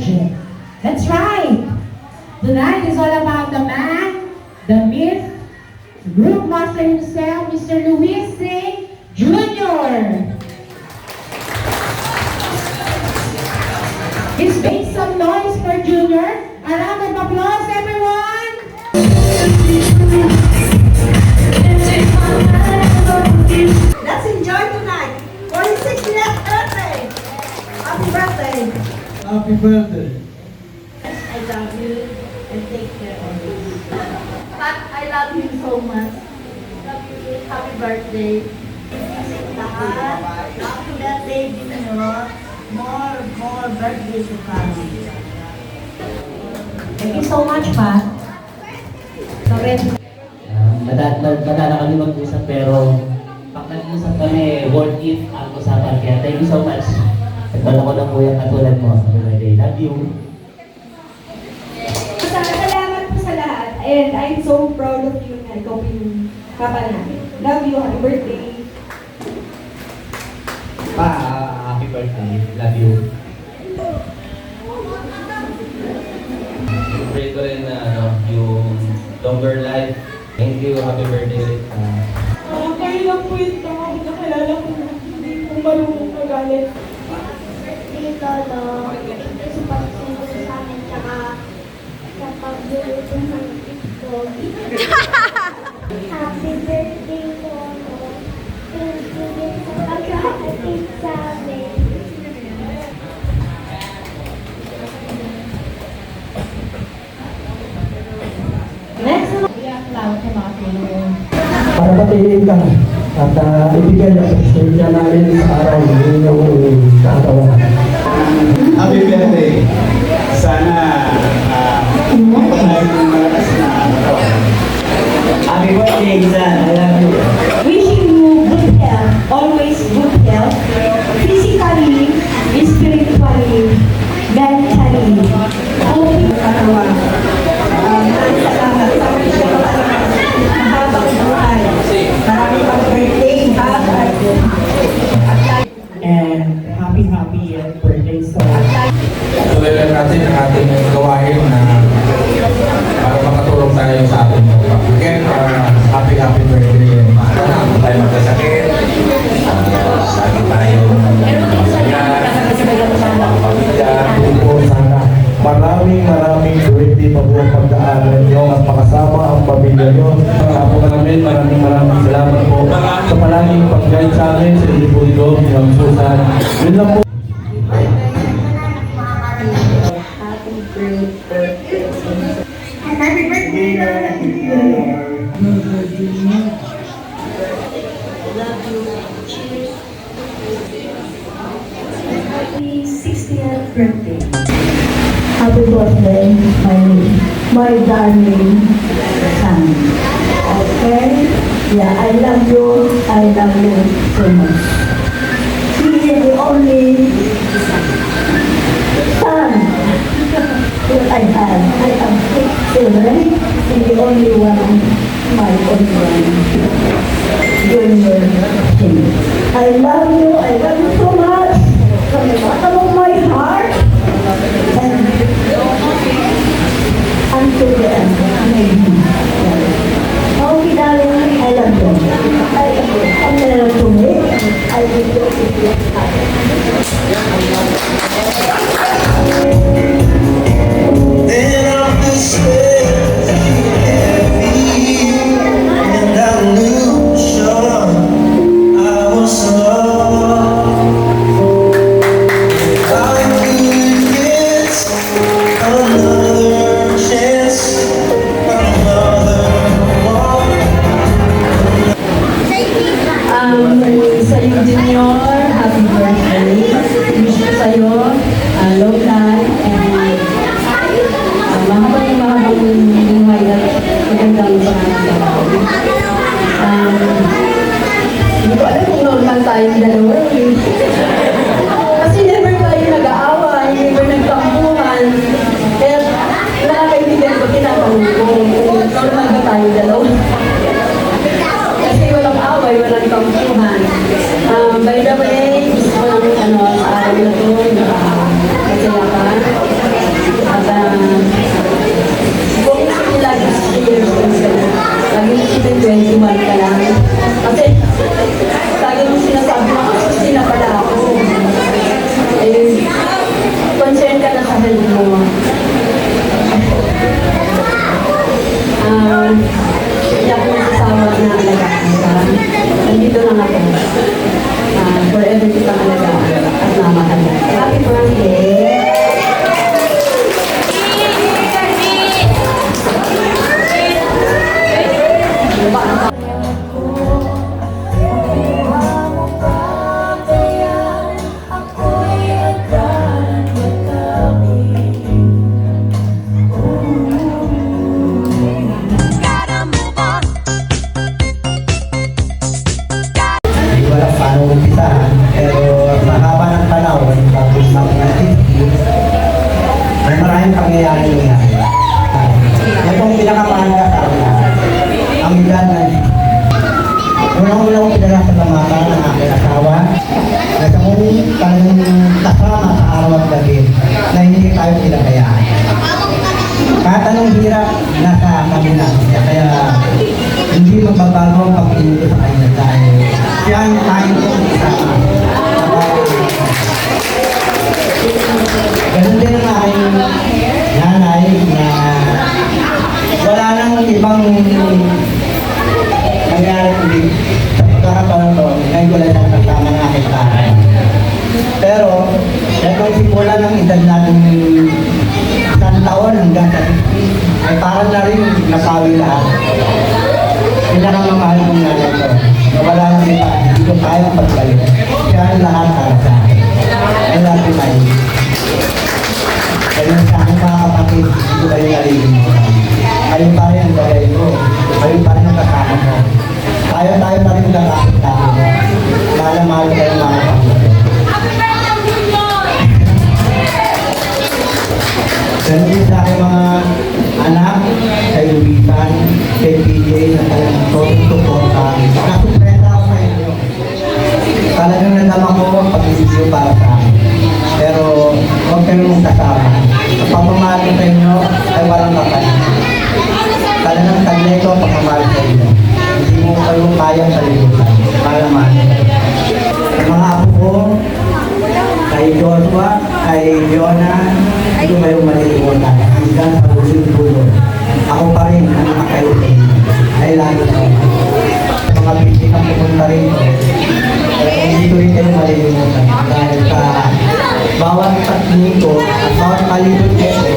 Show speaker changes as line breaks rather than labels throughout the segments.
stage. That's right. Tonight is all about the man, the myth, group master himself, Mr. Luis Singh Jr. Let's make some noise for Junior. A round of applause, everyone.
Let's enjoy tonight. 46th birthday. Happy birthday.
Happy birthday.
I love you and take care of you. But I love you so much. Love you. Happy birthday. Lahat. Happy birthday, Junior. More birthdays to come.
Thank you so much, Pat. Sorry.
Madala kami mag-usap pero pag nag-usap kami, worth it ang usapan. Kaya thank you so much. Nagdala ko ng kuya katulad mo. Happy love you.
Salamat po sa lahat. And I'm so proud of you na ikaw po yung papa namin. Love you. Happy birthday.
Pa, happy birthday. Love you. Pray ko rin na yung longer life. Thank you. Happy birthday.
Kayo lang po yung tao na nakilala ko na hindi po marunong magalit.
Birthday, Lolo. Sa pagsusunod sa amin, tsaka sa pagluluto ng itlog. Happy birthday, Lolo. Thank you din sa pagkahatid sa amin.
Next naman, i-applaud sa mga Pinoy.
Para patiin ka at ibigyan ang presensya namin sa araw ng inyong katawan.
Happy birthday! Sana pagkain ng malakas na katawan.
Happy birthday, Izan. I love you.
Wishing you good health. Always good health. Physically, spiritually, mentally. Hope katawan. Salamat sa mahabang buhay. Maraming birthday.
And happy birthday sa
Tuloy lang natin ang ating gawain na para makatulong tayo sa ating mga. Again, happy birthday. Sana tayo magkasakit. Lagi tayo masaya. Mga pamilya.
po sana. Maraming birthday pa po ang pagdaanan nyo at makasama ang pamilya nyo. Sa po namin, maraming salamat po sa palaging pag-guide sa amin sa Ilipundo, ng Susan. Yun lang po.
Happy birthday, Lolo. Love you. Cheers.
Happy 60th birthday.
Happy birthday, my darling son. Okay? Yeah, I love you so much. He is the only son that I have. I have 6 children, and the only one, my own one, Junior Singh. I love you so much, from the bottom of my heart, and until the end, maybe. Okay, darling, I love you. I love you. Come there to me. I will do it.
And I'm the
present mo. Hindi ako nasasawa na alagaan ka. Nandito lang ako. Forever kitang alagaan at namahal. Happy birthday!
Hindi ko alam paano umpisahan, pero sa haba ng panahon, tapos ng mga 50, may maraming pangyayari nangyari. Itong pinakamahalaga sa akin, ang edad na unang-una kong pinagkasalamatan ng aking asawa na sa mong kasama sa araw at gabi na hindi tayo pinabayaan. Kahit anong hirap, nasa kami lang siya. Kaya hindi magbabago ang pag-inig sa kanya dahil siya ang tayong isama. Ganun din ang aking nanay na wala nang ibang nangyari kundi sa pagkakataon to, ngayon ko lang siyang kasama ng aking tatay. Pero, itong simula ng edad natin isang taon hanggang sa 50, ay parang na rin napawi lahat. Pinakamamahal kong nanay ko, na wala nang iba, hindi ko kayang pagbalik. Siya ang lahat para sa akin. I love you, my Kaya sa aking mga kapatid, hindi ko kayo nalilimutan. Kayo pa rin ang gawin ko. Kayo pa rin ang kasama ko. Tayo pa rin magkakapit natin. Mahal kayo mga kapatid. Ganun din sa aking mga anak, kay Luisan, kay PJ, na talagang tutong-tuporta. Nasupresa ako sa inyo. Talagang nadama ko ang pag-isip para sa akin. Pero huwag kayong kasama. Ang pagmamahal ko sa inyo ay walang kapalit. Talagang taglay ko ang pagmamahal sa inyo. Hindi mo kayo kayang kalimutan. Malaman. Ang mga apo ko, kay Joshua, kay Jonah, hindi ko kayo malilimutan. Hanggang sa dulo. Ako pa rin ang nakakayo sa inyo. I love you. Mga bisik ang pupunta rin. Hindi ko rin kayo malilimutan. Dahil sa bawat minuto at bawat palibot ito,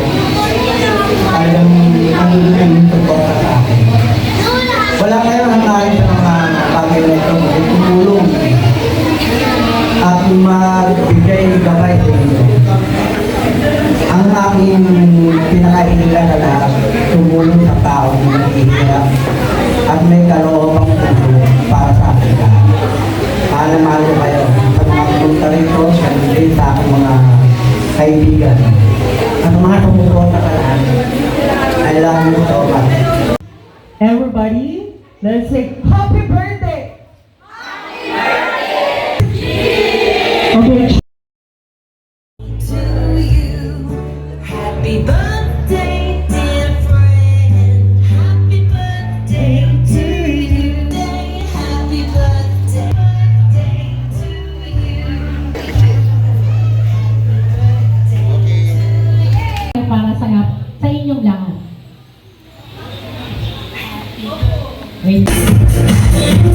talagang nandun yung suporta sa akin. Wala kayong hangarin sa mga bagay na ito. Tumulong at magbigay gabay sa inyo. Ang aking pinakahilingan na lahat, tumulong sa tao na naghihirap at may kaloobang puso para sa akin lahat. Mahal ko kayo sa mga pumunta rito, kanilin sa aking mga kaibigan. At mga tumutuwa sa lahat, I love you so much.
Everybody, let's say happy birthday! Okay.
Happy birthday, dear friend. Happy birthday to you. Happy birthday to you.
Para sa inyong lahat. Wait.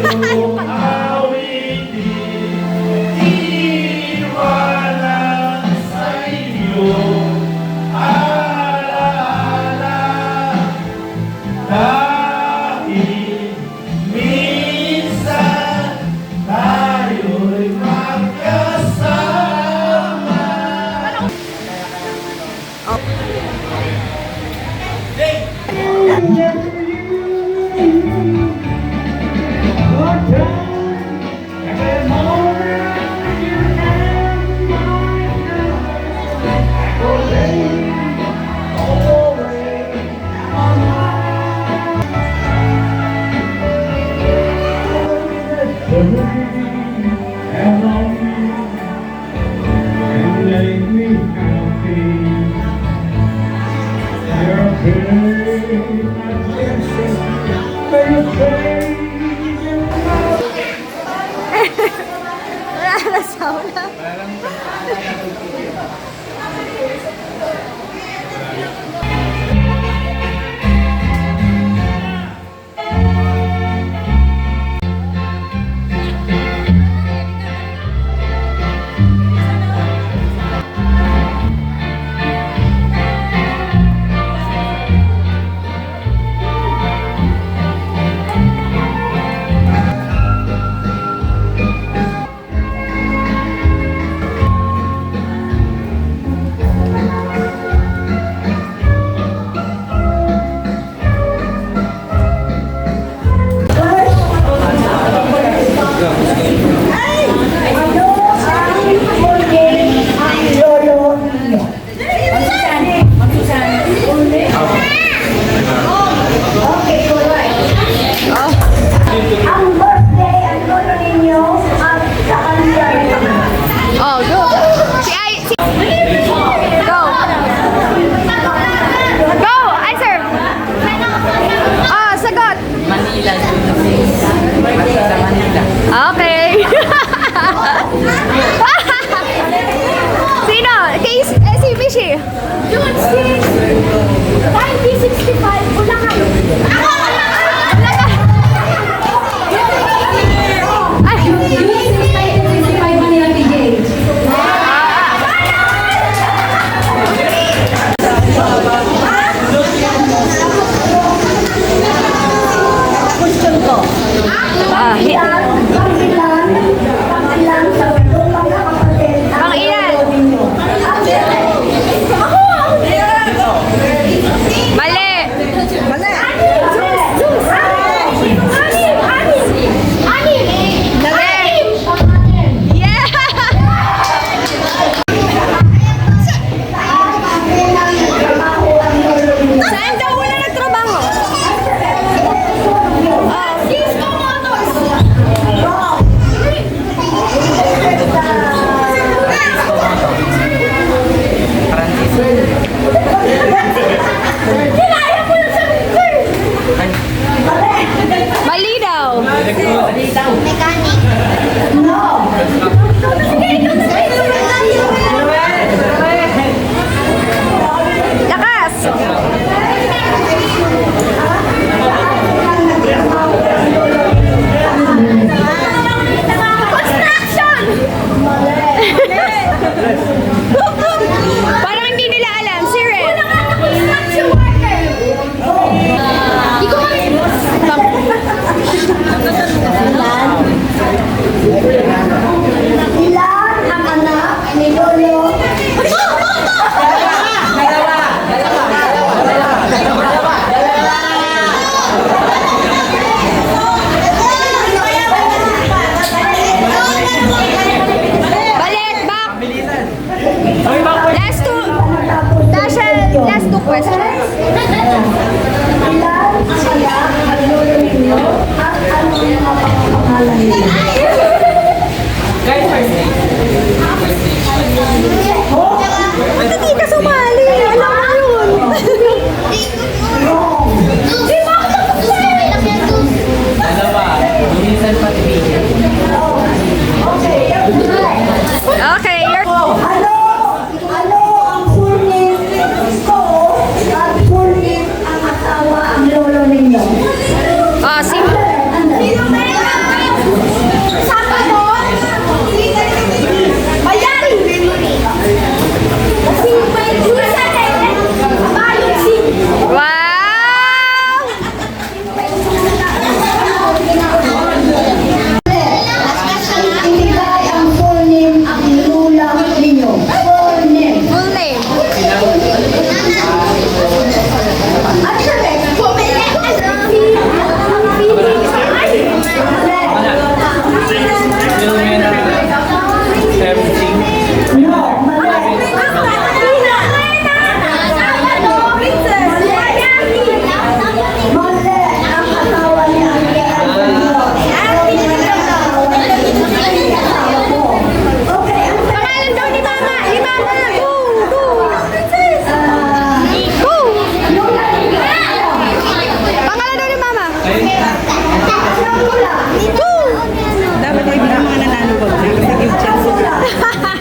iyong awitin, iwanan sa iyong alaala. Dahil minsan tayo'y magkasama.
Ang birthday, ang lolo ninyo, at sa kanila.
Oh, go. Go. Go, I serve. Oh, sagot.
Manila. Manila.
Okay. Sino? Si Bishi.
June 6, 1965, Bulacan.
Ay.
June 6, 1965 Manila PJ.
Pang-ilan sa itong mga kapatid.
Pang-ilan? Mali. Yeah. Saan daw wala nagtrabaho? Mali daw. Lakas. Construction. Parang hindi nila alam. Siren.
Construction worker. Di ko
Ilan ang anak ni Lolo?
Balik, back. Last two questions.
Ilan ang anak ang Lolo ninyo? At ano ang mga pangalan nila?
Hindi ka sumali. Alam mo yun.
Di ba ako tapos na ilang yan doon?
Dalawa. Minsan pati video.
Okay, you're...
Ano ang full name ko at full name ang asawa ang lolo ninyo?
Oh, si...
Andali.
Dapat ibigay mga nanalo ko. Kasi gift chance.